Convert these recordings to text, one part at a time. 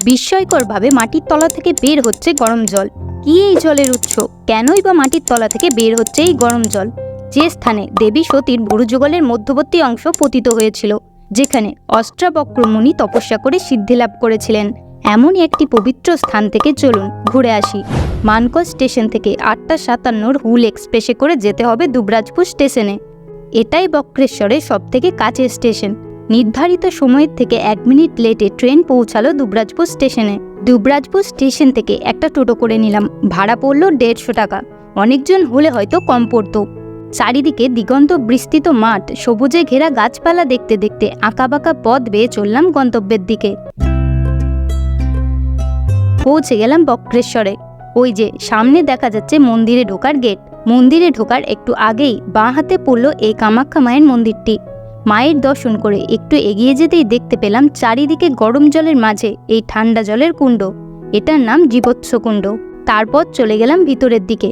বিস্ময়করভাবে মাটির তলা থেকে বের হচ্ছে গরম জল। কি এই জলের উৎস? কেনই বা মাটির তলা থেকে বের হচ্ছে এই গরম জল? যে স্থানে দেবী সতীর ভুরুযুগলের মধ্যবর্তী অংশ পতিত হয়েছিল, যেখানে অষ্টাবক্র মুনি তপস্যা করে সিদ্ধি লাভ করেছিলেন, এমনই একটি পবিত্র স্থান থেকে চলুন ঘুরে আসি। মানকড় স্টেশন থেকে 8:57 হুল এক্সপ্রেসে করে যেতে হবে দুবরাজপুর স্টেশনে। এটাই বক্রেশ্বরের সবথেকে কাছের স্টেশন। নির্ধারিত সময়ের থেকে 1 মিনিট লেটে ট্রেন পৌঁছালো দুবরাজপুর স্টেশনে। দুবরাজপুর স্টেশন থেকে একটা টোটো করে নিলাম, ভাড়া পড়লো 150 টাকা। অনেকজন হলে হয়তো কম পড়তো। চারিদিকে দিগন্ত বিস্তৃত মাঠ, সবুজে ঘেরা গাছপালা দেখতে দেখতে আঁকাবাঁকা পথ বেয়ে চললাম গন্তব্যের দিকে। পৌঁছে গেলাম বক্রেশ্বরে। ওই যে সামনে দেখা যাচ্ছে মন্দিরে ঢোকার গেট। মন্দিরে ঢোকার একটু আগেই বাঁ হাতে পড়ল এই কামাখ্যা মায়ের মন্দিরটি। মায়ের দর্শন করে একটু এগিয়ে যেতেই দেখতে পেলাম চারিদিকে গরম জলের মাঝে এই ঠান্ডা জলের কুণ্ড। এটার নাম জীবৎস কুণ্ড। তারপর চলে গেলাম ভিতরের দিকে।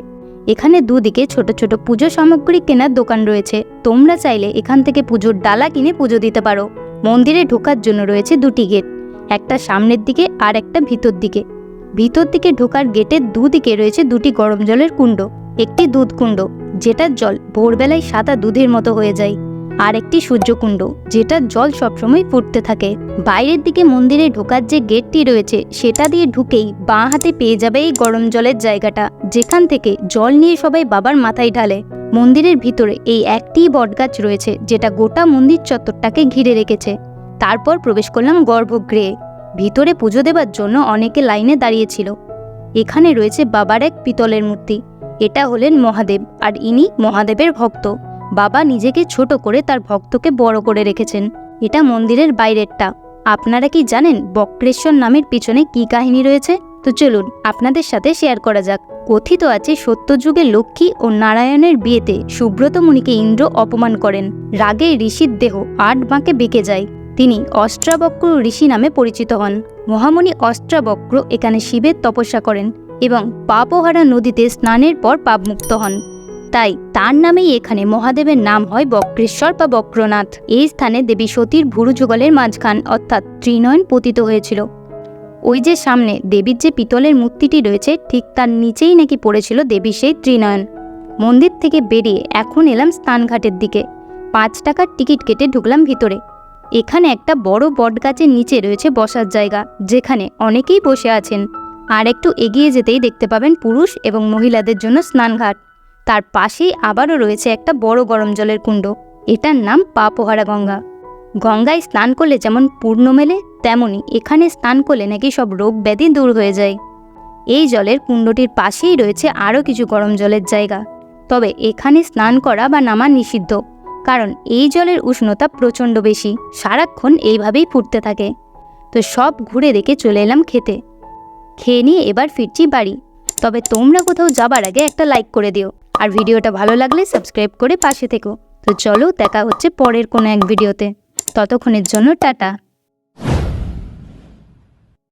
এখানে দুদিকে ছোট ছোট পুজো সামগ্রী কেনার দোকান রয়েছে। তোমরা চাইলে এখান থেকে পুজোর ডালা কিনে পুজো দিতে পারো। মন্দিরে ঢোকার জন্য রয়েছে 2টি গেট, একটা সামনের দিকে আর একটা ভিতর দিকে। ভিতর দিকে ঢোকার গেটের দুদিকে রয়েছে 2টি গরম জলের কুণ্ড। একটি দুধ কুণ্ড, যেটার জল ভোরবেলায় সাদা দুধের মতো হয়ে যায়, আর একটি সূর্যকুণ্ড, যেটার জল সবসময় ফুটতে থাকে। বাইরের দিকে মন্দিরে ঢোকার যে গেটটি রয়েছে, সেটা দিয়ে ঢুকেই বাঁ হাতে পেয়ে যাবে এই গরম জলের জায়গাটা, যেখান থেকে জল নিয়ে সবাই বাবার মাথায় ঢালে। মন্দিরের ভিতরে এই একটি বটগাছ রয়েছে, যেটা গোটা মন্দির চত্বরটাকে ঘিরে রেখেছে। তারপর প্রবেশ করলাম গর্ভগৃহে। ভিতরে পুজো দেবার জন্য অনেকে লাইনে দাঁড়িয়েছিল। এখানে রয়েছে বাবার এক পিতলের মূর্তি। এটা হলেন মহাদেব, আর ইনি মহাদেবের ভক্ত। বাবা নিজেকে ছোট করে তার ভক্তকে বড় করে রেখেছেন। এটা মন্দিরের বাইরেরটা। আপনারা কি জানেন বক্রেশ্বর নামের পিছনে কি কাহিনী রয়েছে? তো চলুন আপনাদের সাথে শেয়ার করা যাক। কথিত আছে সত্যযুগে লক্ষ্মী ও নারায়ণের বিয়েতে সুব্রত মুনিকে ইন্দ্র অপমান করেন। রাগে ঋষির দেহ 8 বাঁকে বেঁকে যায়। তিনি অষ্টাবক্র ঋষি নামে পরিচিত হন। মহামুনি অষ্টাবক্র এখানে শিবের তপস্যা করেন এবং পাপহারা নদীতে স্নানের পর পাপমুক্ত হন। তাই তার নামেই এখানে মহাদেবের নাম হয় বক্রেশ্বর বা বক্রনাথ। এই স্থানে দেবী সতীর ভুরুযুগলের মাঝখান অর্থাৎ ত্রিনয়ন পতিত হয়েছিল। ওই যে সামনে দেবীর যে পিতলের মূর্তিটি রয়েছে, ঠিক তার নিচেই নাকি পড়েছিল দেবীর সেই ত্রিনয়ন। মন্দির থেকে বেরিয়ে এখন এলাম স্নানঘাটের দিকে। 5 টাকার টিকিট কেটে ঢুকলাম ভিতরে। এখানে একটা বড় বটগাছের নিচে রয়েছে বসার জায়গা, যেখানে অনেকেই বসে আছেন। আর একটু এগিয়ে যেতেই দেখতে পাবেন পুরুষ এবং মহিলাদের জন্য স্নানঘাট। তার পাশেই আবারও রয়েছে একটা বড় গরম জলের কুণ্ড। এটার নাম পাপহারা গঙ্গা। গঙ্গায় স্নান করলে যেমন পূর্ণ মেলে, তেমনি এখানে স্নান করলে নাকি সব রোগ ব্যাধি দূর হয়ে যায়। এই জলের কুণ্ডটির পাশেই রয়েছে আরও কিছু গরম জলের জায়গা। তবে এখানে স্নান করা বা নামা নিষিদ্ধ, কারণ এই জলের উষ্ণতা প্রচণ্ড বেশি, সারাক্ষণ এইভাবেই ফুটতে থাকে। তো সব ঘুরে দেখে চলে এলাম খেতে। খেয়ে নিয়ে এবার ফিরছি বাড়ি। তবে তোমরা কোথাও যাবার আগে একটা লাইক করে দিও, আর ভিডিওটা ভালো লাগলে সাবস্ক্রাইব করে পাশে থেকো। তো চলো, দেখা হচ্ছে পরের কোনো এক ভিডিওতে। ততক্ষণের জন্য টাটা।